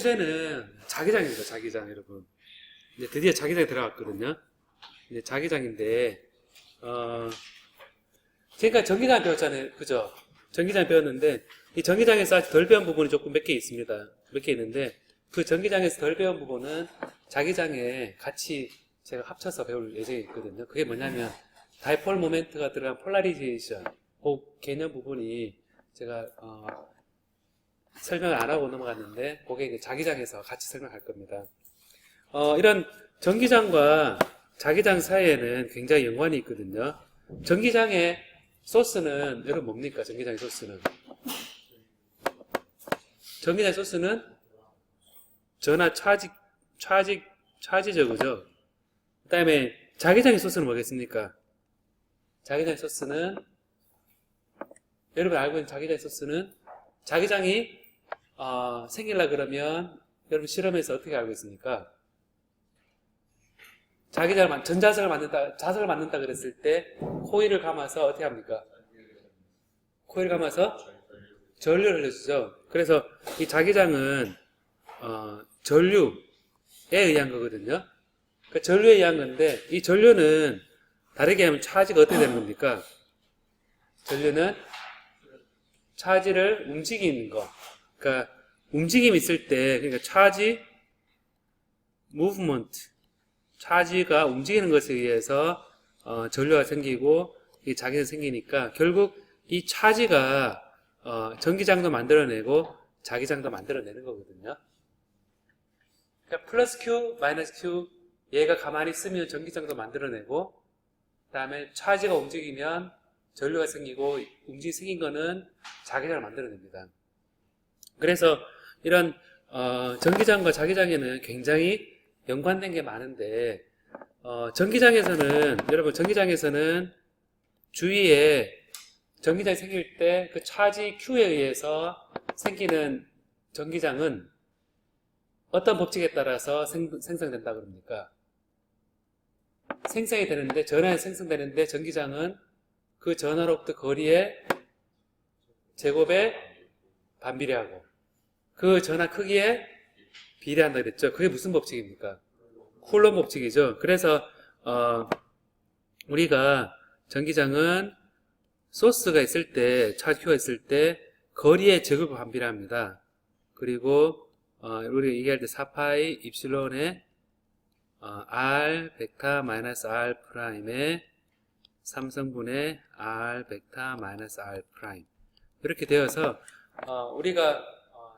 주제는 자기장입니다. 자기장 여러분. 이제 드디어 자기장에 들어갔거든요. 이제 자기장인데 제가 전기장 배웠잖아요. 그죠? 전기장 배웠는데 이 전기장에서 아직 덜 배운 부분이 조금 몇 개 있습니다. 몇 개 있는데 그 전기장에서 덜 배운 부분은 자기장에 같이 제가 합쳐서 배울 예정이 있거든요. 그게 뭐냐면 다이폴 모멘트가 들어간 폴라리제이션 그 개념 부분이 제가 설명을 안 하고 넘어갔는데 그게 이제 자기장에서 같이 설명할 겁니다. 이런 전기장과 자기장 사이에는 굉장히 연관이 있거든요. 전기장의 소스는 여러분 뭡니까? 전기장의 소스는 전기장의 소스는 전하 차지죠, 그죠? 그 다음에 자기장의 소스는 뭐겠습니까? 자기장의 소스는 여러분 알고 있는 자기장의 소스는 자기장이 생기려 그러면 여러분 실험에서 어떻게 알고 있습니까? 전자석을 만든다, 자석을 만든다 그랬을 때 코일을 감아서 어떻게 합니까? 코일을 감아서 전류를 흘려주죠. 그래서 이 자기장은 전류에 의한 거거든요. 그러니까 전류에 의한 건데 이 전류는 다르게 하면 차지가 어떻게 되는 겁니까? 전류는 차지를 움직이는 거. 그러니까 움직임이 있을 때 그러니까 차지 무브먼트 차지가 움직이는 것에 의해서 전류가 생기고 이 자기장이 생기니까 결국 이 차지가 전기장도 만들어내고 자기장도 만들어내는 거거든요. 그러니까 플러스 Q, 마이너스 Q 얘가 가만히 있으면 전기장도 만들어내고 그 다음에 차지가 움직이면 전류가 생기고 움직임이 생긴 거는 자기장을 만들어냅니다. 그래서 이런 전기장과 자기장에는 굉장히 연관된 게 많은데 여러분 전기장에서는 주위에 전기장이 생길 때 그 차지 Q에 의해서 생기는 전기장은 어떤 법칙에 따라서 생성된다 그럽니까? 생성이 되는데 전하에 생성되는데 전기장은 그 전하로부터 거리의 제곱에 반비례하고 그 전하 크기에 비례한다 그랬죠. 그게 무슨 법칙입니까? 쿨롬 법칙이죠. 그래서 우리가 전기장은 소스가 있을 때, 차지 Q가 있을 때 거리의 제곱에 반비례합니다. 그리고 우리가 얘기할 때 4파이 입실론의 R 벡터 마이너스 R 프라임의 3성분의 R 벡터 마이너스 R 프라임 이렇게 되어서 우리가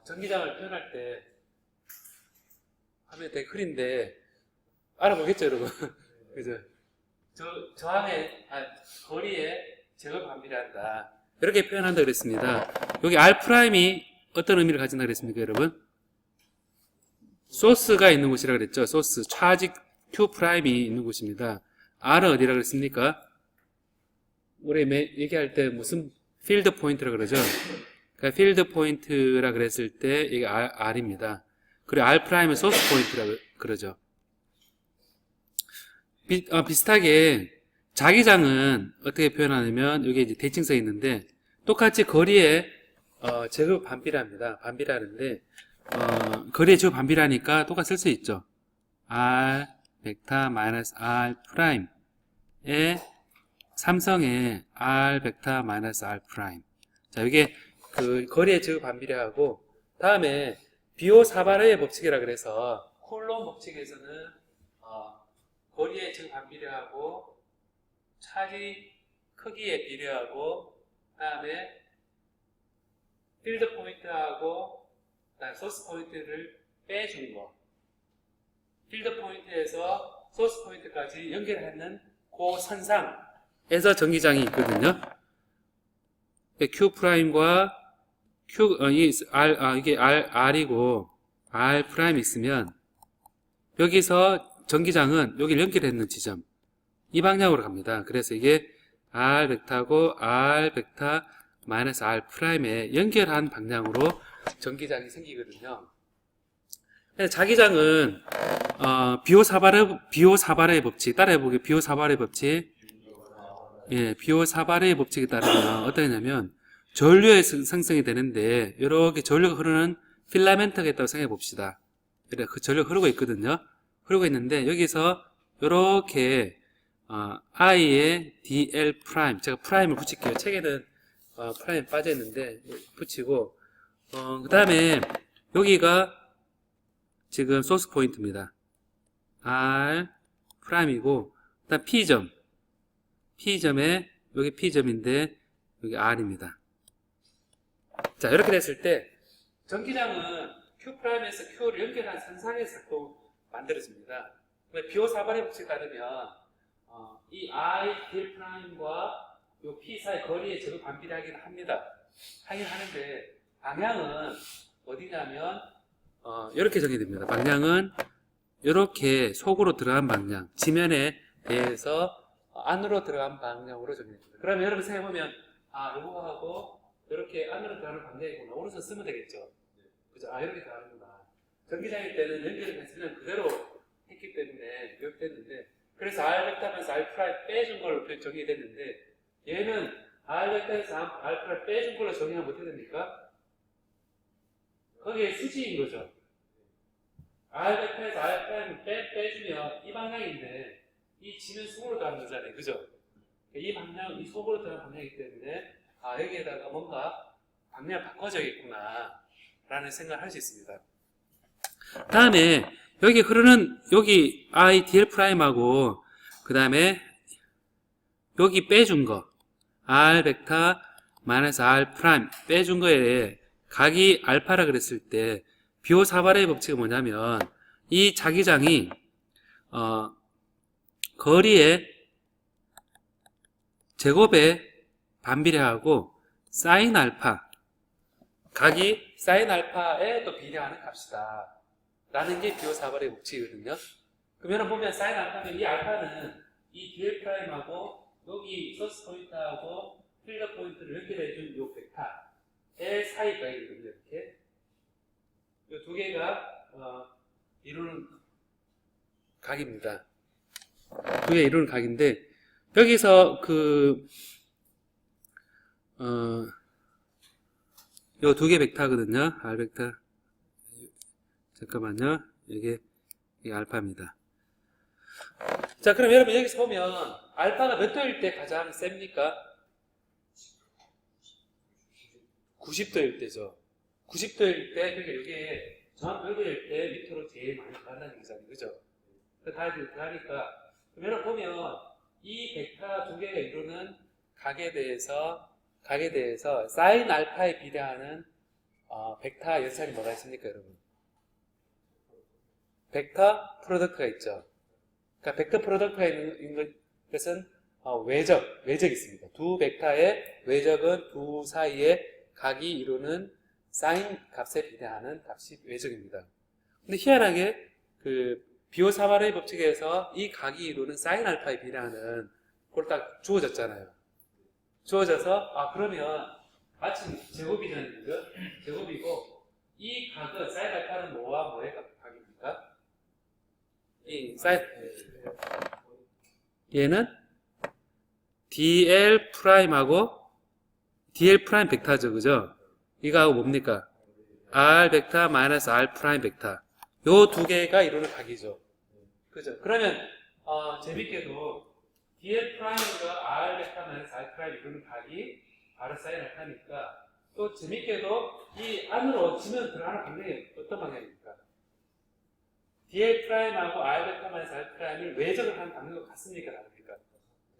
전기장을 표현할 때 화면이 되게 흐린데 알아보겠죠 여러분? 그죠? 저항의 거리에 제곱 반비례한다 이렇게 표현한다 그랬습니다. 여기 R 프라임이 어떤 의미를 가진다 그랬습니까 여러분? 소스가 있는 곳이라 그랬죠. 소스 차지 Q 프라임이 있는 곳입니다. R은 어디라 그랬습니까? 우리 얘기할 때 무슨 필드 포인트라 그러죠. 그러니까 필드 포인트라 그랬을 때 이게 R입니다. 그리고 R 프라임은 소스 포인트라 그러죠. 비슷하게 자기장은 어떻게 표현하냐면 여기 이제 대칭성이 있는데 똑같이 거리에 제곱 반비례합니다. 반비례하는데 거리에 제곱 반비례하니까 똑같이 쓸 수 있죠. R 벡터 마이너스 R 프라임의 삼성의 R 벡터 마이너스 R 프라임. 자, 이게 그 거리의 제곱 반비례하고 다음에 비오 사바르의 법칙이라 그래서 쿨롬 법칙에서는 거리의 제곱 반비례하고 차지 크기에 비례하고 다음에 필드 포인트하고 소스 포인트를 빼주는 거. 필드 포인트에서 소스 포인트까지 연결하는 그 선상에서 전기장이 있거든요. Q 프라임과 이게 R이고 R 프라임이 있으면 여기서 전기장은 여기를 연결했는 지점 이 방향으로 갑니다. 그래서 이게 R 벡터하고 R 벡터 마이너스 R 프라임에 연결한 방향으로 전기장이 생기거든요. 자기장은 비오 사바르의 법칙 따라해보게. 비오 사바르의 법칙. 예, 비오 사바르의 법칙에 따르면 어떠냐면 전류의 생성이 되는데 이렇게 전류가 흐르는 필라멘트가 있다고 생각해 봅시다. 그래, 그 전력 흐르고 있거든요. 흐르고 있는데 여기서 이렇게 I에 DL 프라임, 제가 프라임을 붙일게요. 책에는 프라임 빠져 있는데 붙이고 그 다음에 여기가 지금 소스 포인트입니다. R 프라임이고 일단 P점, P점에 여기 P점인데 여기 R입니다. 자, 이렇게 됐을 때 전기장은 Q 프라임에서 Q를 연결한 선상에서 또 만들어집니다. 비호 사발의 법칙에 따르면 이 I D 프라임과 요 P 사이 거리의 제곱 반비례하긴 합니다. 하긴 하는데 방향은 어디냐면 이렇게 정의됩니다. 방향은 이렇게 속으로 들어간 방향, 지면에 대해서 안으로 들어간 방향으로 정의됩니다. 그러면 여러분 생각해보면 요거하고 이렇게 안으로 들어가는 방향이구나. 오른손 쓰면 되겠죠. 그죠? 이렇게 들어가는구나. 전기장일 때는 연결을 했으면 그대로 했기 때문에 이렇게 됐는데, 그래서 R 벡터면서 R 프라임 빼준 걸로 정의됐는데, 얘는 R 벡터에서 R 프라임 빼준 걸로 정의하면 어떻게 됩니까? 거기에 수지인 거죠. R 벡터에서 R 프라임 빼주면 이 방향인데, 이 지면 속으로 들어가는 거잖아요. 그죠? 이 방향, 이 속으로 들어가는 방향이기 때문에, 여기에다가 뭔가 방향을 바꿔줘야겠구나 라는 생각을 할 수 있습니다. 다음에 여기 흐르는 여기 I DL 프라임하고 그 다음에 여기 빼준 거 R 벡터 마이너스 R 프라임 빼준 거에 각이 알파라 그랬을 때 비호 사발의 법칙은 뭐냐면 이 자기장이 거리의 제곱에 반비례하고 사인 알파 각이 사인 알파에 또 비례하는 값이다 라는 게 비호 사발의 법칙이거든요. 그러면 보면 사인 알파면 이 알파는 이 DL 프라임하고 여기 소스 포인트하고 필더 포인트를 연결해준 요 벡터의 사이가이거든요. 이렇게 이 두 개가 이루는 각입니다. 두 개 이루는 각인데 여기서 요 두 개 벡터거든요. R 벡터. 잠깐만요. 이게 알파입니다. 자, 그럼 여러분 여기서 보면 알파가 몇 도일 때 가장 셉니까? 90도일 때죠. 90도일 때, 그러니까 이게 정확 별도일 때 밑으로 제일 많이 간다는 얘기잖아요. 그죠? 다 하니까. 그럼 여러분 보면 이 벡터 두 개가 이루는 각에 대해서 사인 알파에 비례하는 벡터 연산이 뭐가 있습니까, 여러분? 벡터 프로덕트가 있죠. 그러니까 벡터 프로덕트가 있는 것은 외적이 있습니다. 두 벡터의 외적은 두 사이의 각이 이루는 사인 값에 비례하는 값이 외적입니다. 근데 희한하게 비호 사발의 법칙에서 이 각이 이루는 사인 알파에 비례하는 걸 딱 주어졌잖아요. 주어져서 그러면 마침 제곱이잖아요. 제곱이고 이 각은 사인 알파는 뭐와 뭐의 각입니까? 이 사인 얘는 DL 프라임하고 DL 프라임 벡터죠. 그죠? 이거하고 뭡니까? R 벡터 마이너스 R 프라임 벡터. 요 두 개가 이루는 각이죠. 그죠? 그러면 재밌게도 DL 프라임과 R 벡터 마이너스 R 프라임 이루는 각이 바로 사인 알파니까 또 재밌게도 이 안으로 지면 들어가는 방향이 어떤 방향입니까? DL 프라임하고 R 벡터 마이너스 R 프라임을 외적을 하는 방향과 같습니까? 다릅니까?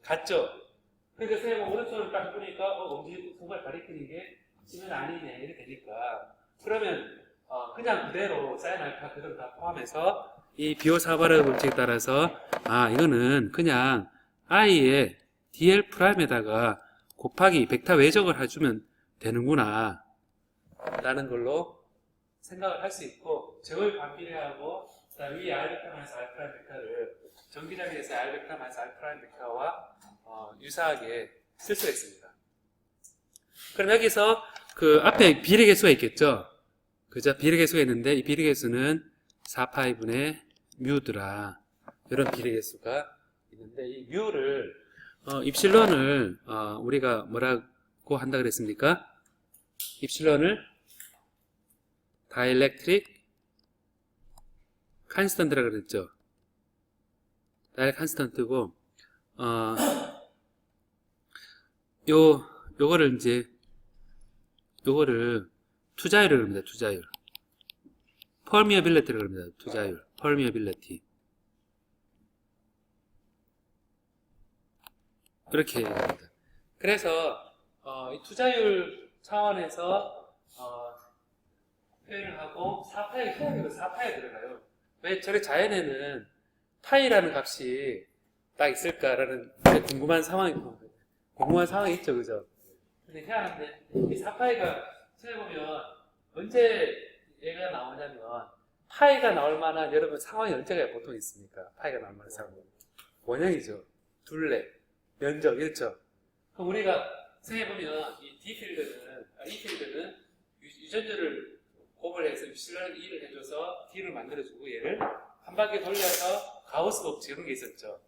같죠? 그러니까 선생님 오른손을 딱 보니까 엄지 손가락 가리키는 게 지면 아니네 이렇게 되니까 그러면 그냥 그대로 사인 알파 그대로 다 포함해서 이 비호 사발의 법칙에 따라서 이거는 그냥 I의 DL 프라임에다가 곱하기 벡터 외적을 해주면 되는구나 라는 걸로 생각을 할 수 있고 제곱을 반비례하고 그다음 위 R 벡터 마이너스 R 프라임 벡터를 전기장에서 R 벡터 마이너스 R 프라임 벡터와 유사하게 쓸 수가 있습니다. 그럼 여기서 그 앞에 비례계수가 있겠죠? 그죠? 비례계수가 있는데 이 비례계수는 4파이분의 뮤더라. 이런 비례계수가 있는데 이 뮤를 입실론을 우리가 뭐라고 한다 그랬습니까? 입실론을 다이렉트릭 컨스턴트라고 그랬죠. 다이렉트 컨스턴트고 요거를 이제 요거를 투자율이라고 합니다. 투자율. permeability라고 합니다. 투자율. permeability. 이렇게 합니다. 그래서 이 투자율 차원에서 표현을 하고 4파이 표현으로 4파에 들어가요. 왜 저래 자연에는 파이라는 값이 딱 있을까라는 궁금한 상황이 있죠, 그죠? 근데 희한한데 이 4파이가 찾아보면 언제 얘가 나오냐면 파이가 나올 만한 여러분 상황이 언제가 보통 있습니까? 파이가 나올 만한 상황 원형이죠. 둘레, 면적 이렇죠. 그럼 우리가 생각해보면 이 이 필드는 유전자를 고벌해서 유실라는 E를 해줘서 D를 만들어주고 얘를 한 바퀴 돌려서 가우스 법칙 이런 게 있었죠.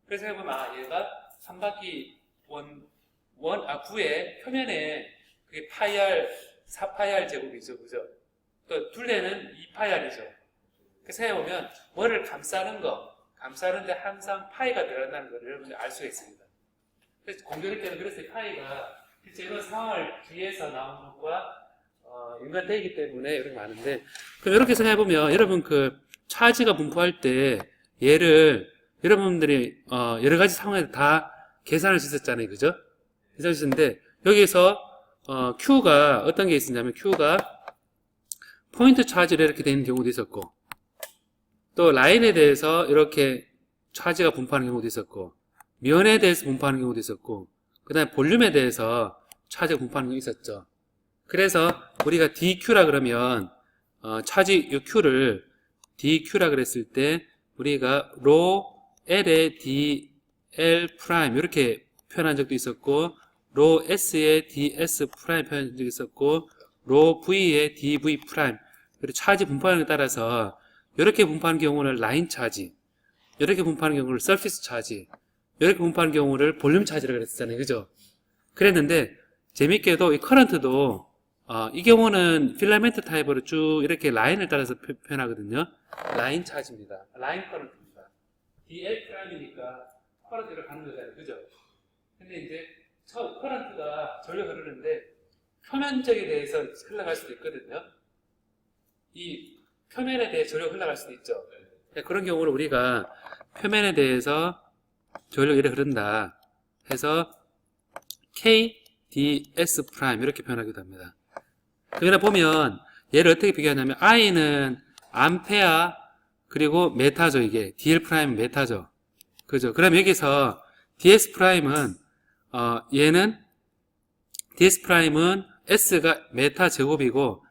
그래서 생각해보면 얘가 한 바퀴 9의 표면에 그게 파이알 4파이알 제곱이죠, 그죠? 또 둘레는 2파이알이죠. 그래서 생각해보면 뭐를 감싸는데 항상 파이가 들어간다는 걸 여러분이 알 수가 있습니다. 그래서 공교리 때는 그래서 파이가 실제 이런 상황을 뒤에서 나온 것과 연관되기 때문에 이런 게 많은데, 그럼 이렇게 생각해보면 여러분 그 차지가 분포할 때 얘를 여러분들이 여러 가지 상황에서 다 계산할 수 있었잖아요, 그죠? 계산할 수 있는데 여기에서 Q가 어떤 게 있었냐면 Q가 포인트 차지로 이렇게 되는 경우도 있었고, 또 라인에 대해서 이렇게 차지가 분포하는 경우도 있었고, 면에 대해서 분포하는 경우도 있었고, 그 다음에 볼륨에 대해서 차지가 분포하는 경우도 있었죠. 그래서 우리가 DQ라 그러면 차지 이 Q를 DQ라 그랬을 때 우리가 로 L의 DL 프라임 이렇게 표현한 적도 있었고, 로 S의 DS 프라임 표현한 적도 있었고, 로 V의 DV 프라임, 그리고 차지 분포하는 데 따라서 이렇게 분포하는 경우는 라인 차지, 이렇게 분포하는 경우를 서피스 차지, 이렇게 분포하는 경우를 볼륨 차지라고 그랬잖아요, 그죠? 그랬는데 재밌게도 이 커런트도 이 경우는 필라멘트 타입으로 쭉 이렇게 라인을 따라서 표현하거든요. 라인 차지입니다. 라인 커런트입니다. DL 프라임이니까 커런트가 가는 거잖아요, 그죠? 근데 이제 커런트가 절로 흐르는데 표면적에 대해서 흘러갈 수도 있거든요. 이 표면에 대해 절로 흘러갈 수도 있죠. 그런 경우를 우리가 표면에 대해서 전력 이렇게 흐른다 해서 KDS 프라임 이렇게 표현하기도 합니다. 그러나 보면 얘를 어떻게 비교하냐면 I는 암페아 그리고 메타죠. 이게 DL 프라임 메타죠. 그죠? 그럼 여기서 DS 프라임은 얘는 DS 프라임은 S가 메타 제곱이고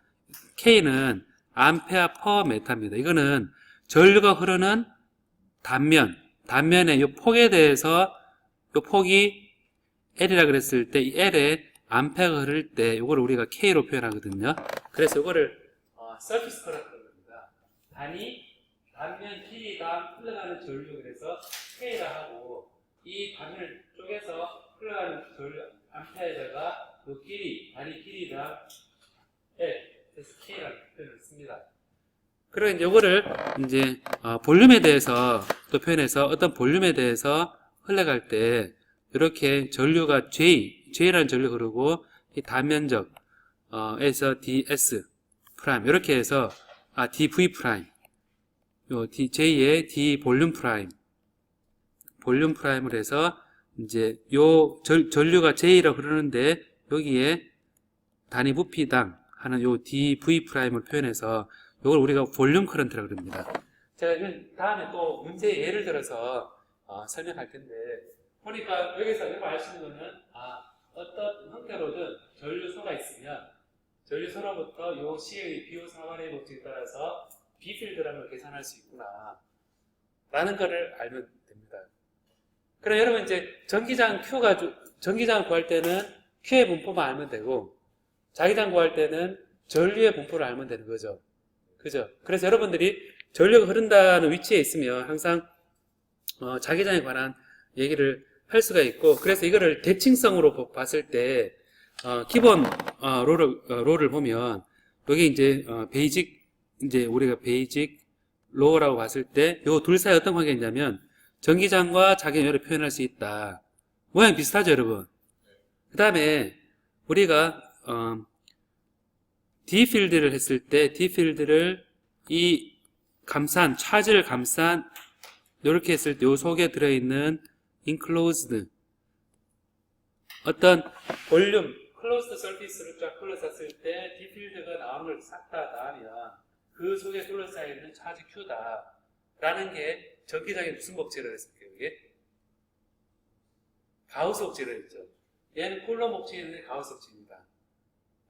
K는 암페아 퍼 메타입니다. 이거는 전류가 흐르는 단면의 이 폭에 대해서 이 폭이 L이라 그랬을 때 이 L에 암페아가 흐를 때 이걸 우리가 K로 표현하거든요. 그래서 이거를 서피스 커런트라고 합니다. 단면 길이당 흘러가는 전류 그래서 K라 하고, 이 단면을 쪼개서 흘러가는 전류 암페아에다가 이 단위 길이당 L 그래서 K라는 표현을 씁니다. 그리고 이거를 이제 볼륨에 대해서 또 표현해서 어떤 볼륨에 대해서 흘러갈 때 이렇게 전류가 J라는 전류 흐르고 이 단면적 에서 DS 프라임 이렇게 해서 DV 프라임 요 J의 D 볼륨 프라임을 해서 이제 요 전류가 J라고 흐르는데 여기에 단위 부피당 하는 요 DV 프라임을 표현해서 이걸 우리가 볼륨 커런트라고 그럽니다. 제가 다음에 또 문제 예를 들어서 설명할 텐데, 보니까 여기서 여러분 알 수 있는 거는 어떤 형태로든 전류소가 있으면 전류소로부터 요 C의 비호 상환의 법칙에 따라서 B필드라는 걸 계산할 수 있구나 라는 거를 알면 됩니다. 그럼 여러분 이제 전기장 구할 때는 Q의 분포만 알면 되고, 자기장 구할 때는 전류의 분포를 알면 되는 거죠. 그죠? 그래서 여러분들이 전류가 흐른다는 위치에 있으면 항상 자기장에 관한 얘기를 할 수가 있고, 그래서 이거를 대칭성으로 봤을 때 기본 롤을 보면 여기 이제 베이직 이제 우리가 베이직 로우라고 봤을 때 요 둘 사이 어떤 관계가 있냐면 전기장과 자기장을 표현할 수 있다. 모양 비슷하죠, 여러분? 그 다음에 우리가 D 필드를 했을 때 D 필드를 이 감싼 차지를 감싼 이렇게 했을 때 요 속에 들어있는 enclosed 어떤 볼륨 클로스드 서피스를 쫙 둘러쌌을 때 D 필드가 나오는 걸 싹 다 나으면 그 속에 둘러싸여 있는 차지 Q다 라는 게 전기장의 무슨 법칙이라고 했을까요? 이게 가우스 법칙이라고 했죠. 얘는 쿨럼 법칙인데 가우스 법칙입니다.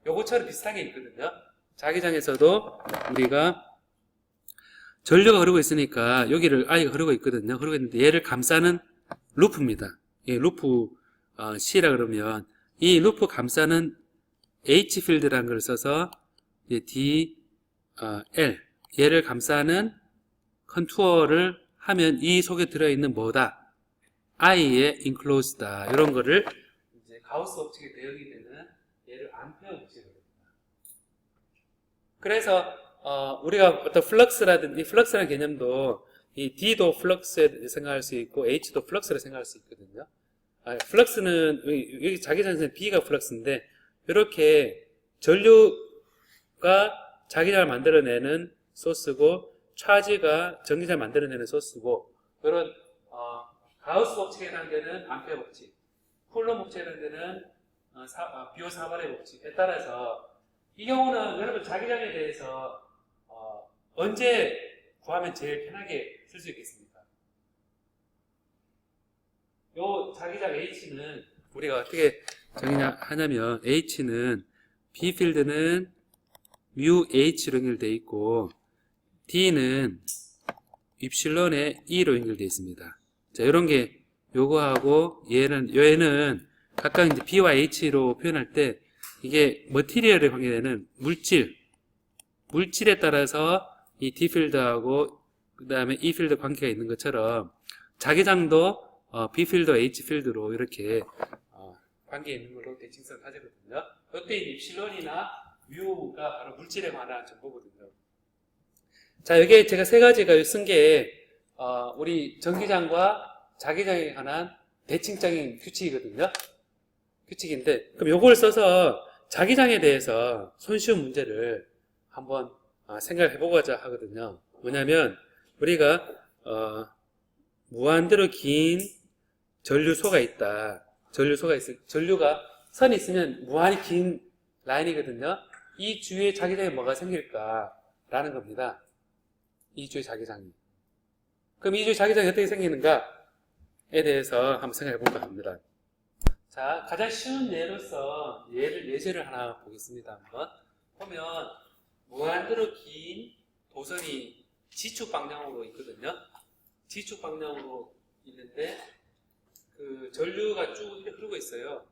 요거처럼 비슷하게 있거든요. 자기장에서도 우리가 전류가 흐르고 있으니까 여기를 아이가 흐르고 있거든요. 흐르고 있는데 얘를 감싸는 루프입니다. 예, 루프 C라 그러면 이 루프 감싸는 H 필드라는 걸 써서 D L 얘를 감싸는 컨투어를 하면 이 속에 들어있는 뭐다? I의 enclosed다. 이런 거를 이제 가우스 법칙에 대응이 되는 얘를 암페어 법칙이라고 합니다. 그래서 우리가 어떤 플럭스라든지 플럭스라는 개념도 이 D도 플럭스에 생각할 수 있고 H도 플럭스로 생각할 수 있거든요. 플럭스는 여기 자기장에서는 B가 플럭스인데 이렇게 전류가 자기장을 만들어내는 소스고 차지가 전기장을 만들어내는 소스고 이런 가우스 법칙에 해당하는 데는 암페어 법칙, 쿨럼 법칙에 해당하는 데는 비오 사발의 법칙에 따라서 이 경우는 여러분 자기장에 대해서 언제 구하면 제일 편하게 쓸 수 있겠습니까? 요 자기장 H는 우리가 어떻게 정의하냐면 H는 B 필드는 mu H로 연결되어 있고 D는 입실론에 E로 연결되어 있습니다. 자, 이런 게 요거하고 얘는 각각 이제 B와 H로 표현할 때 이게 머티리얼에 관계되는 물질에 따라서 이 D 필드하고 그 다음에 E 필드 관계가 있는 것처럼 자기장도 B 필드, H 필드로 이렇게 관계 있는 걸로 대칭성을 가지거든요. 이때 입실론이나 뮤가 바로 물질에 관한 정보거든요. 자, 여기에 제가 세 가지가 쓴 게 우리 전기장과 자기장에 관한 대칭적인 규칙이거든요. 규칙인데 그럼 요걸 써서 자기장에 대해서 손쉬운 문제를 한번 생각해 보고자 하거든요. 뭐냐면 우리가 무한대로 긴 전류소가 있다. 전류가 선이 있으면 무한히 긴 라인이거든요. 이 주위에 자기장에 뭐가 생길까라는 겁니다. 이 주위 자기장이. 그럼 이 주위 자기장이 어떻게 생기는가에 대해서 한번 생각해 볼까 합니다. 자, 가장 쉬운 예로서 예제를 하나 보겠습니다. 한번 보면 무한대로 긴 도선이 지축 방향으로 있거든요. 지축 방향으로 있는데 그 전류가 쭉 이렇게 흐르고 있어요.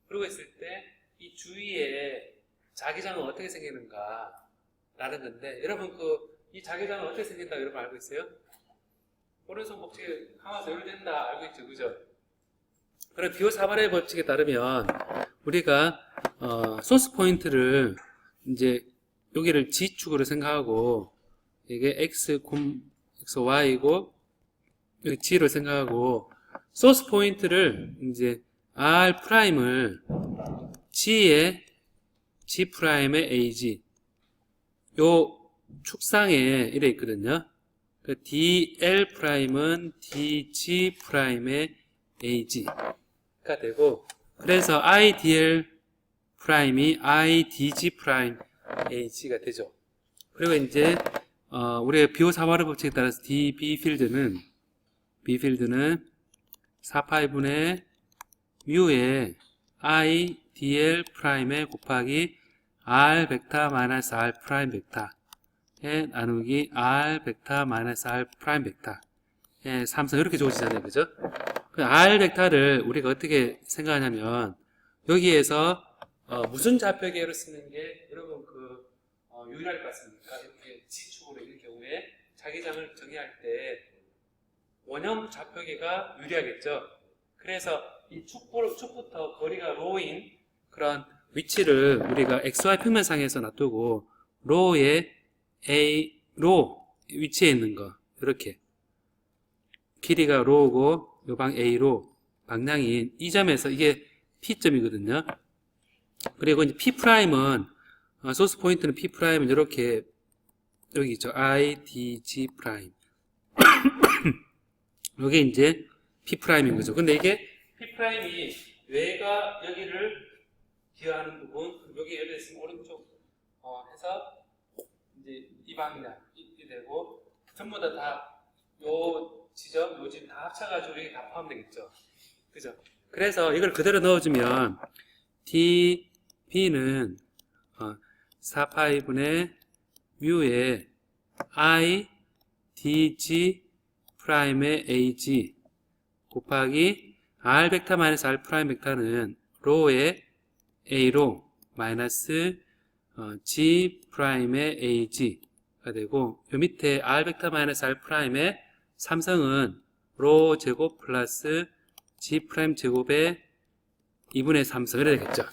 흐르고 있을 때 이 주위에 자기장은 어떻게 생기는가 라는 건데 여러분 이 자기장은 어떻게 생긴다 여러분 알고 있어요? 오른손 법칙에 항와서 연결된다 알고 있죠, 그죠? 그럼 비오 사발의 법칙에 따르면 우리가 소스 포인트를 이제 여기를 G축으로 생각하고 이게 X, Y이고 여기 G로 생각하고 소스 포인트를 이제 R'을 G의 G'의 AG 요 축상에 이래 있거든요. 그 DL'은 DG'의 AG가 되고 그래서 IDL'이 IDG' AG가 되죠. 그리고 이제 우리가 비오 사마르 법칙에 따라서 DB 필드는 4파이분의 뮤에 IDL'에 곱하기 R 벡터 마이너스 R 프라임 벡터에 나누기 R 벡터 마이너스 R 프라임 벡터의 삼성 이렇게 주어지잖아요. 그죠? 그 R 벡터를 우리가 어떻게 생각하냐면 여기에서 무슨 좌표 계열을 쓰는 게 여러분 유일할 것 같습니까? 이렇게 G축으로 있는 경우에 자기장을 정의할 때 원형 좌표계가 유리하겠죠. 그래서 이 축부터 거리가 로인 그런 위치를 우리가 XY 평면상에서 놔두고 로의 A 로 위치에 있는 거 이렇게 길이가 로고 요 방 A로 방향인 이 점에서 이게 P점이거든요. 그리고 이제 P'은 소스 포인트는 P'은 이렇게 여기 있죠. I, D, G 프라임. 이게 이제 P'인 거죠. 근데 이게 P'이 얘가 여기를 기여하는 부분, 여기 예를 들면 오른쪽 해서 이제 이 방향이 되고 전부 요 지점, 요 지점 다 합쳐가지고 여기 다 포함되겠죠. 그죠? 그래서 이걸 그대로 넣어주면 D, B는 4파이분의 뮤의 I, D, G 프라임의 AG 곱하기 R 벡터 마이너스 R 프라임 벡터는 로의 A로 마이너스 G 프라임의 AG가 되고 요 밑에 R 벡터 마이너스 R 프라임의 삼성은 로 제곱 플러스 G 프라임 제곱의 2분의 3성 이래 되겠죠.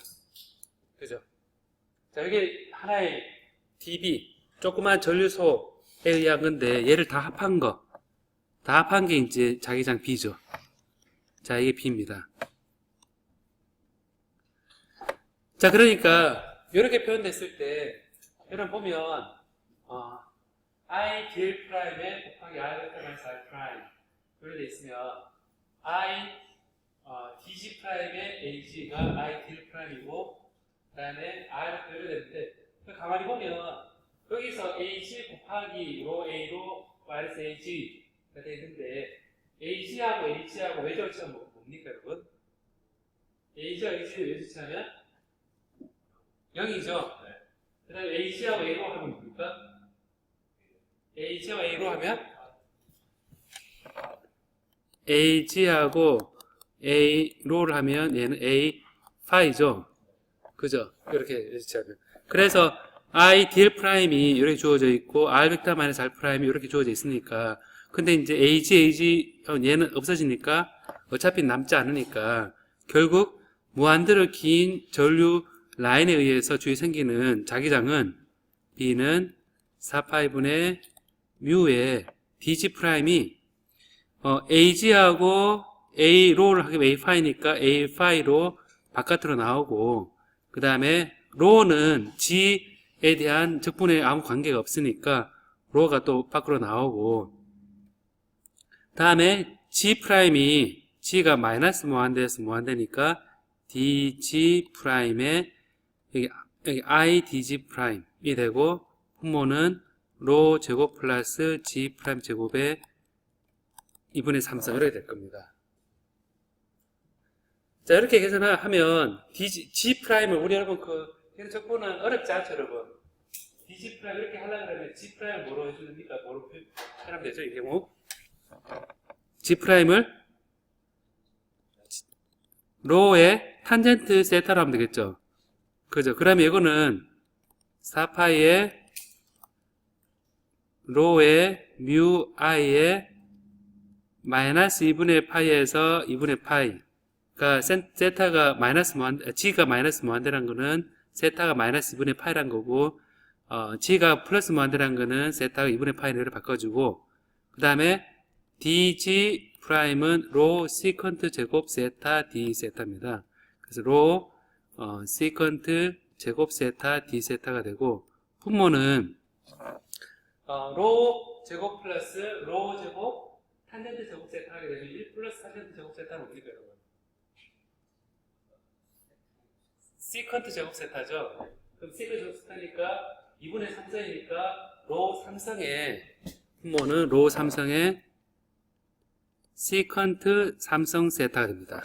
그죠? 자, 여기 하나의 DB 조그만 전류소에 의한 건데 얘를 다 합한 게 이제 자기장 B죠. 자, 이게 B입니다. 자, 그러니까 이렇게 표현됐을 때 여러분 보면 I dl 프라임에 곱하기 R 벡터 마이너스 R 프라임 이렇게 돼 있으면 I dg 프라임의 ag가 I dl 프라임이고 그다음에 R 벡터 이렇게 되는데 가만히 보면 여기서 ag 곱하기 로 a로 마이너스 ag가 돼 있는데 ag하고 h하고 외절치가 뭡니까 여러분? ag와 h를 외절치하면 0이죠. 네. 그 다음에 ag하고 a로 하면 뭡니까? ag하고 a로 하면 ag하고 a로를 하면 얘는 a 파이죠. 그죠? 이렇게 외절치하면. 그래서 I dl 프라임이 이렇게 주어져 있고 R 벡터 마이너스 R 프라임이 이렇게 주어져 있으니까 근데 이제 AG 얘는 없어지니까 어차피 남지 않으니까 결국 무한대로 긴 전류 라인에 의해서 주위에 생기는 자기장은 B는 4파이분의 뮤의 DG 프라임이 AG하고 A로를 하면 A파이니까 A파이로 바깥으로 나오고 그 다음에 로는 G에 대한 적분에 아무 관계가 없으니까 로가 또 밖으로 나오고 다음에 G 프라임이 G가 마이너스 무한대에서 무한대니까 DG 프라임에 여기 I DG 프라임이 되고 분모는 로 제곱 플러스 G 프라임 제곱의 2분의 3성 이렇게 될 겁니다. 자, 이렇게 계산하면 G 프라임을 우리 여러분 이런 적분은 어렵지 않죠, 여러분? DG 프라임 이렇게 하려고 그러면 G 프라임 뭐로 해주니까 뭐로 표현하면 되죠, 이 경우? G 프라임을 로의 탄젠트 세타로 하면 되겠죠. 그죠? 그러면 이거는 4파이의 로의 뮤 i의 마이너스 2분의 파이에서 2분의 파이. 그러니까 세타가 마이너스 무한대, G가 마이너스 무한대란 거는 세타가 마이너스 2분의 파이란 거고, G가 플러스 무한대란 거는 세타가 2분의 파이를 바꿔주고, 그 다음에 DG 프라임은 로 시컨트 제곱 세타 D 세타입니다. 그래서 로 시컨트 제곱 세타 D 세타가 되고, 분모는 로 제곱 플러스 로 제곱 탄젠트 제곱 세타 하게 되면 1 플러스 탄젠트 제곱 세타는 어떻게 여러분? 시컨트 제곱 세타죠. 그럼 시컨트 제곱 세타니까 2분의 3성이니까 로 3성의 분모는 로 3성의 시컨트 3성 세타가 됩니다.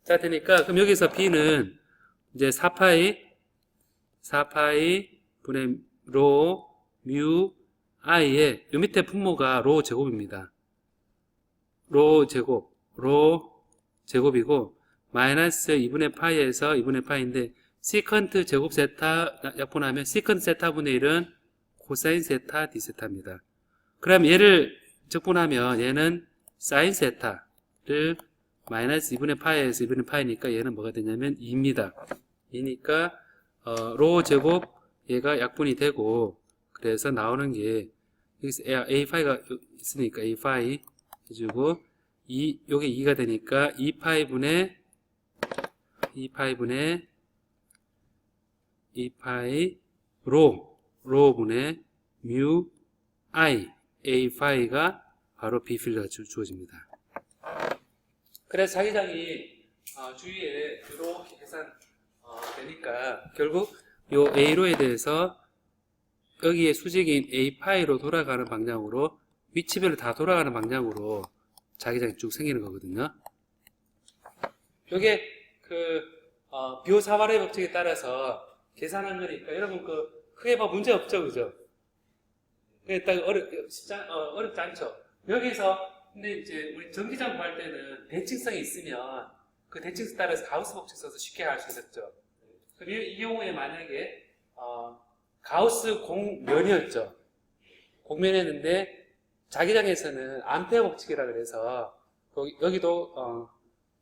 자, 되니까 그럼 여기서 B는 이제 4파이 분의 로 뮤 i의 요 밑에 분모가 로 제곱입니다. 로 제곱이고 마이너스 2분의 파이에서 2분의 파이인데 시컨트 제곱 세타 약분하면 시컨트 세타분의 1은 코사인 세타 D 세타입니다. 그럼 얘를 적분하면 얘는 사인 세타를 마이너스 2분의 파이에서 2분의 파이니까 얘는 뭐가 되냐면 2입니다. 2니까 로 제곱 얘가 약분이 되고, 그래서 나오는 게 여기서 a 파이가 있으니까 a 파이 해주고, 요게 2가 되니까 2파이 로 분의 뮤 i a 파이가 바로 b 필드가 주어집니다. 그래서 자기장이 주위에 이렇게 계산 되니까 결국 요 a로에 대해서 여기에 수직인 a 파이로 돌아가는 방향으로, 위치별로 다 돌아가는 방향으로 자기장이 쭉 생기는 거거든요. 요게 비호사활의 법칙에 따라서 계산한 거니까 여러분 크게 문제 없죠, 그죠? 그게 딱 어렵지 않죠. 여기서 근데 이제 우리 전기장 구할 때는 대칭성이 있으면 그 대칭성 따라서 가우스 법칙 써서 쉽게 할 수 있었죠. 그럼 이 경우에 만약에 가우스 공면이었죠. 공면이었는데 자기장에서는 암페어 법칙이라 그래서 여기도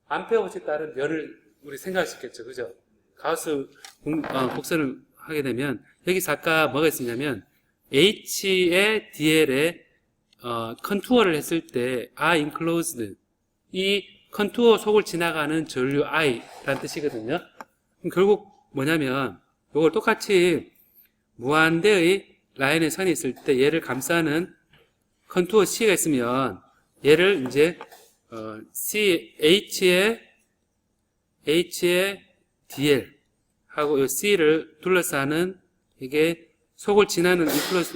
암페어 법칙 따른 면을 우리 생각할 수 있겠죠, 그죠? 가우스 곡선을 하게 되면 여기서 아까 뭐가 있었냐면 H의 DL에 컨투어를 했을 때 R enclosed, 이 컨투어 속을 지나가는 전류 I라는 뜻이거든요. 그럼 결국 뭐냐면 이걸 똑같이 무한대의 라인의 선이 있을 때 얘를 감싸는 컨투어 C가 있으면 얘를 이제 H의 DL 하고 이 C를 둘러싸는 이게 속을 지나는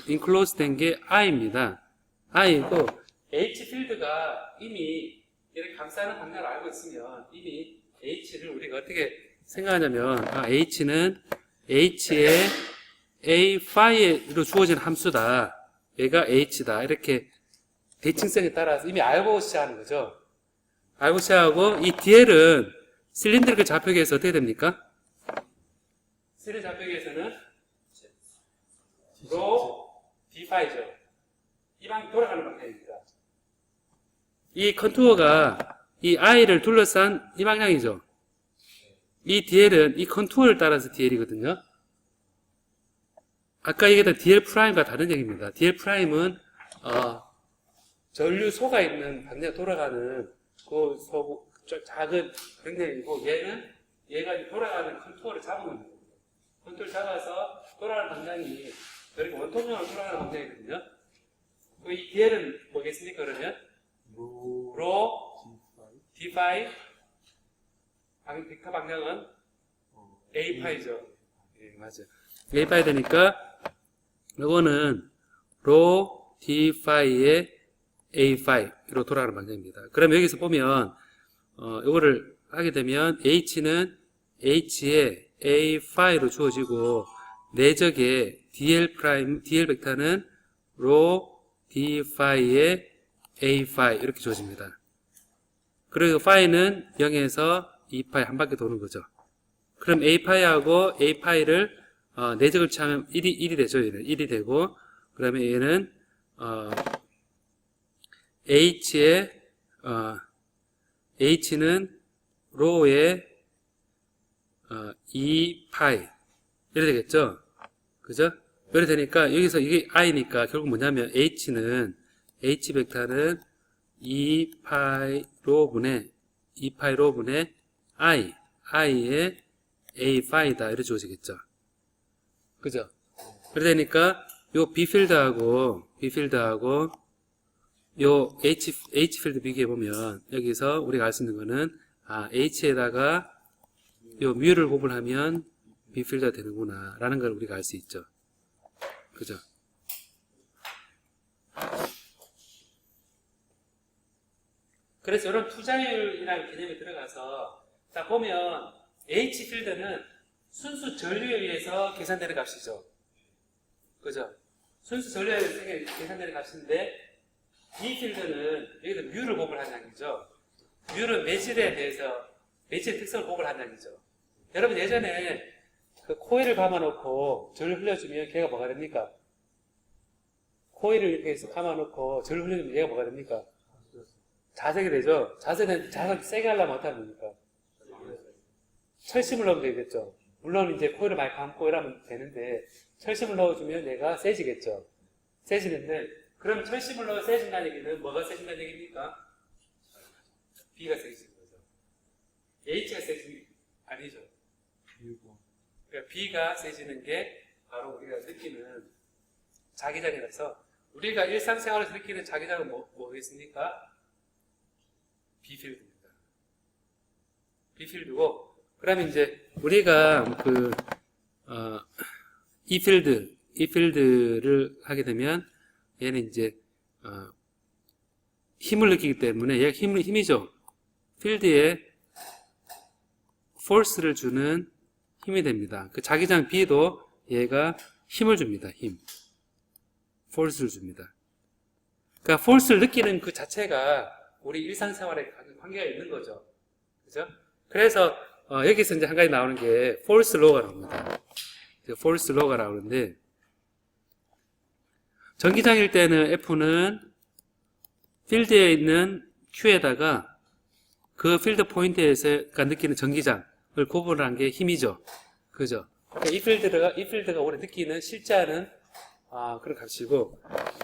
인클로스 된 게 I입니다. I고 H 필드가 이미 얘를 감싸는 방향을 알고 있으면 이미 H를 우리가 어떻게 생각하냐면 H는 H의 A 파이로 주어진 함수다. 얘가 H다. 이렇게 대칭성에 따라서 이미 알고 시작하는 거죠. 알고 시작하고 이 DL은 실린드리컬 좌표계에서 어떻게 됩니까? 실린드 좌표계에서는 로 D5죠. 이 방향 돌아가는 방향입니다. 이 컨투어가 이 I를 둘러싼 이 방향이죠. 이 DL은 이 컨투어를 따라서 DL이거든요. 아까 얘기했던 DL 프라임과 다른 얘기입니다. DL 프라임은 전류소가 있는 방향 돌아가는 그 작은 병렬이고, 얘가 돌아가는 컨투어를 잡은 겁니다. 컨투어를 잡아서 돌아가는 방향이 이렇게 원통형으로 돌아가는 방향이거든요. 이 DL은 뭐겠습니까, 그러면? 로 D5 벡터 방향은 A파이죠. 예, 맞아요. A파이 되니까 이거는 로 D5의 A5로 돌아가는 방향입니다. 그럼 여기서 보면 이거를 하게 되면 H는 H의 A5로 주어지고 내적의 DL 벡터는 로 D5의 A5 이렇게 주어집니다. 그리고 파이는 0에서 2파이 한 바퀴 도는 거죠. 그럼 A파이하고 A파이를 내적을 취하면 1이 되죠. 얘는 1이 되고, 그 다음에 얘는 H는 로의 2파이 이렇게 되겠죠. 그죠? 이렇게 되니까 여기서 이게 I니까 결국 뭐냐면 H 벡터는 2파이 로분의 I의 A파이다 이렇게 주어지겠죠. 그죠? 그래 되니까 요 B필드하고 요 H필드 비교해보면 여기서 우리가 알 수 있는 거는 H에다가 요 뮤를 곱을 하면 B필드가 되는구나 라는 걸 우리가 알 수 있죠. 그죠? 그래서 이런 투자율이라는 개념이 들어가서 자 보면 H필드는 순수 전류에 의해서 계산되는 값이죠. 그죠? 순수 전류에 의해서 계산되는 값인데 B필드는 여기서 뮤를 곱을 한다는 얘기죠. 뮤는 매질에 대해서 매질의 특성을 곱을 한다는 얘기죠. 여러분 예전에 그 코일을 감아놓고 전류 흘려주면 걔가 뭐가 됩니까? 코일을 이렇게 해서 감아놓고 전류 흘려주면 얘가 뭐가 됩니까? 자석이 되죠. 자석이 세게 하려면 어떻게 하면 됩니까? 철심을 넣으면 되겠죠. 물론 이제 코일을 많이 감고 이러면 되는데 철심을 넣어주면 얘가 세지겠죠. 세지는데 그럼 철심을 넣어 세진다는 얘기는 뭐가 세진다는 얘기입니까? B가 세지는 거죠. H가 세지는 게 아니죠. 그러니까 B가 세지는 게 바로 우리가 느끼는 자기장이라서 우리가 일상생활에서 느끼는 자기장은 뭐겠습니까? B필드입니다. B필드고 그러면 이제 우리가 이 필드를 하게 되면 얘는 이제 힘을 느끼기 때문에 얘가 힘이죠. 필드에 force를 주는 힘이 됩니다. 그 자기장 B도 얘가 힘을 줍니다. 힘. force를 줍니다. 그러니까 force를 느끼는 그 자체가 우리 일상생활에 관계가 있는 거죠. 그죠? 그래서 여기서 이제 한 가지 나오는 게 force law가 나옵니다. force law가 나오는데 전기장일 때는 F는 필드에 있는 Q에다가 그 필드 포인트에서 느끼는 전기장을 구분한 게 힘이죠. 그죠? 그러니까 이 필드가 우리 느끼는 실제하는 그런 값이고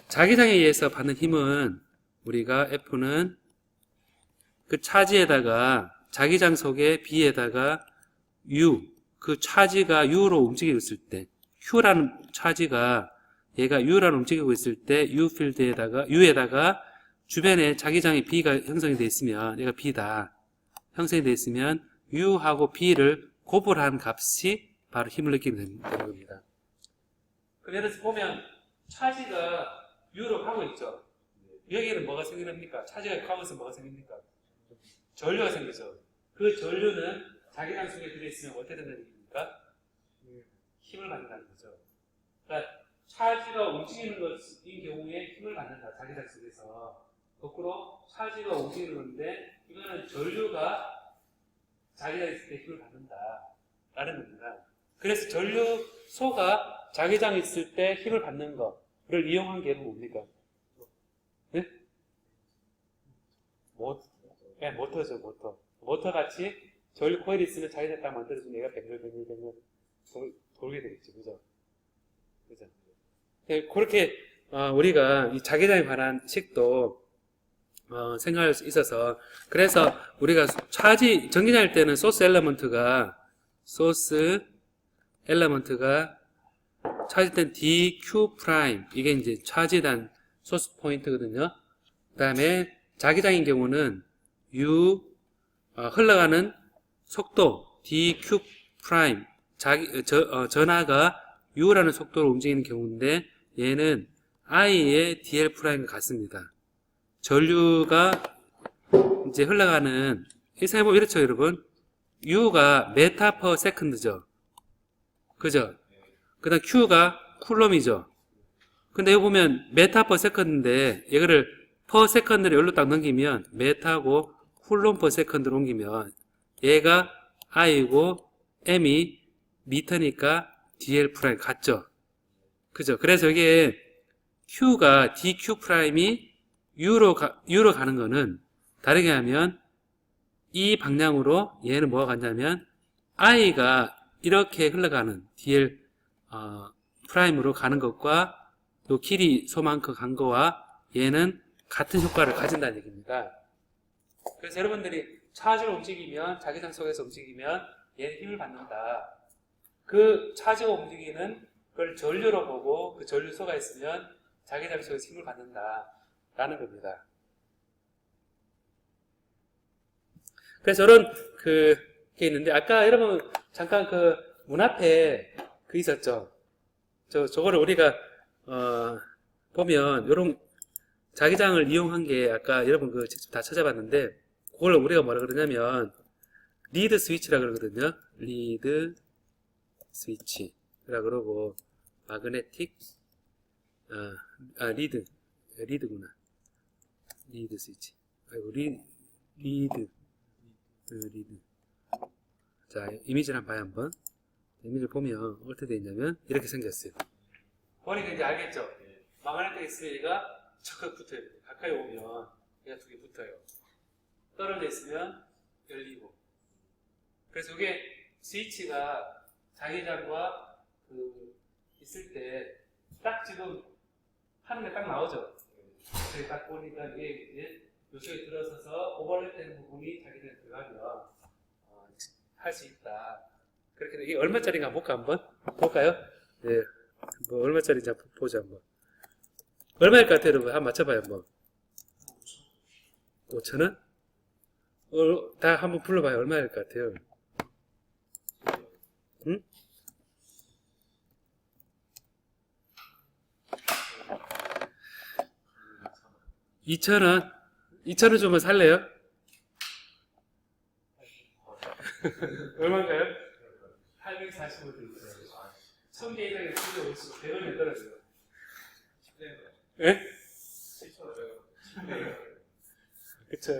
자기장에 의해서 받는 힘은 우리가 F는 그 차지에다가 자기장 속에 B에다가 U 그 차지가 U로 움직이고 있을 때 Q라는 차지가 얘가 U라는 움직이고 있을 때 U 필드에다가 U에다가 주변에 자기장이 B가 형성이 되어 있으면 얘가 B다 형성이 되어 있으면 U하고 B를 고분한 값이 바로 힘을 느끼게 되는 겁니다. 그럼 예를 들어서 보면 차지가 U로 가고 있죠. 여기는 뭐가 생깁니까? 차지가 가고 있으면 뭐가 생깁니까? 전류가 생기죠. 그 전류는 자기장 속에 들어있으면 어떻게 된다는 얘기입니까? 힘을 받는다는 거죠. 그러니까 차지가 움직이는 것인 경우에 힘을 받는다. 자기장 속에서. 거꾸로 차지가 움직이는 건데 이거는 전류가 자기장에 있을 때 힘을 받는다. 라는 겁니다. 그래서 전류소가 자기장에 있을 때 힘을 받는 거를 이용한 게 뭡니까? 네? 모터죠, 모터. 모터 같이 전류 코일이 있으면 자기장 딱 만들어주면 얘가 뱅글뱅글 돌게 되겠죠. 그죠? 그죠? 네, 그렇게, 우리가 이 자기장에 관한 식도, 생각할 수 있어서, 그래서 우리가 전기장일 때는 소스 엘리먼트가 차지된 DQ 프라임, 이게 이제 차지된 소스 포인트거든요. 그 다음에 자기장인 경우는 흘러가는 속도 DQ 프라임, 전하가 U라는 속도로 움직이는 경우인데 얘는 I의 DL 프라임과 같습니다. 전류가 이제 흘러가는 이 생각해보면 이렇죠, 여러분. U가 메타 퍼 세컨드죠. 그죠? 그 다음 Q가 쿨럼이죠. 근데 여기 보면 메타 퍼 세컨드인데 이거를 퍼 세컨드를 여기로 딱 넘기면 메타고 쿨럼 퍼 세컨드로 옮기면 얘가 I고 M이 미터니까 DL 프라임 같죠? 그죠? 그래서 이게 Q가 DQ 프라임이 U로 가는 거는 다르게 하면 이 방향으로 얘는 뭐가 가냐면 I가 이렇게 흘러가는 DL 프라임으로 가는 것과 또 길이 소만큼 간 거와 얘는 같은 효과를 가진다는 얘기입니다. 그래서 여러분들이 차지를 움직이면 자기장 속에서 움직이면 얘는 힘을 받는다. 그 차지가 움직이는 그걸 전류로 보고 그 전류소가 있으면 자기장 속에서 힘을 받는다 라는 겁니다. 그래서 저런 게 있는데 아까 여러분 잠깐 그 문 앞에 있었죠. 저거를 우리가 보면 요런 자기장을 이용한 게 아까 여러분 직접 다 찾아봤는데 그걸 우리가 뭐라 그러냐면 리드 스위치라 그러거든요. 리드 스위치라 그러고 마그네틱 리드구나. 리드 스위치. 아이고 리드. 자, 이미지를 한번 봐요, 한번. 이미지를 보면 어떻게 되어 있냐면 이렇게 생겼어요. 보니까 이제 알겠죠? 마그네틱 있으면 얘가 척 붙어요. 가까이 오면 얘가 두 개 붙어요. 떨어져 있으면 열리고. 그래서 이게 스위치가 자기장과 그 있을 때 딱 지금 하는 게 딱 나오죠. 저기 딱 보니까 이게 이제 요소에 들어서서 오버랩되는 부분이 자기장에 들어가면 할 수 있다. 그렇게 이게 얼마짜리인가 볼까 한번 볼까요? 네, 뭐 얼마짜리인지 한번 보자 한번. 얼마일 것 같아요, 여러분? 한번 맞춰봐요, 한번. 5,000원? 다 한번 불러봐요. 얼마일 것 같아요? 응? 2,000원? 2,000원 주면 살래요? 얼마인가요? 845 드릴게요. 1000개 이상의 수저 50, 100원이 떨어져요. 예? 그쵸.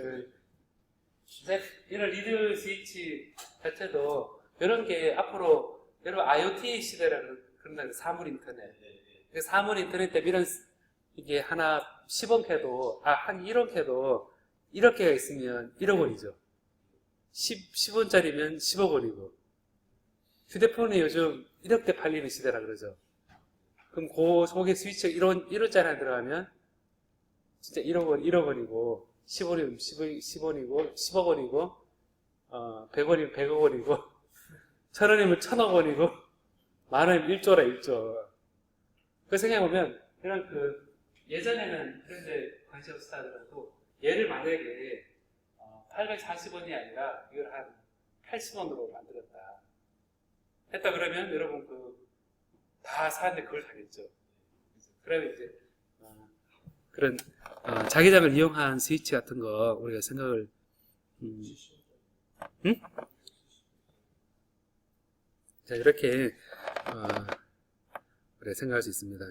이런 리드 스위치 자체도 이런 게 앞으로 여러분 IoT 시대라는 그런 사물 인터넷. 사물 인터넷 때 이런 이게 하나 10원 캐도 한 1원 캐도 1억 개가 있으면 1억 원이죠. 10원짜리면 10억 원이고 휴대폰이 요즘 1억대 팔리는 시대라 그러죠. 그럼 그 속에 스위치가 1원짜리 하나 들어가면 진짜 1억 원, 1억 원이고 10원이면 10원이고 10억 원이고 100원이면 100억 원이고 1000원이면 1000억 원이고 만원이면 1조라 1조. 그 생각해보면 이런 그 예전에는 그런데 관심 없었다 하더라도 얘를 만약에 840원이 아니라 이걸 한 80원으로 만들었다 했다 그러면 여러분 다 사는데 그걸 사겠죠. 그러면 이제 그런 자기장을 이용한 스위치 같은 거 우리가 생각을 응? 자 이렇게 우리가 생각할 수 있습니다.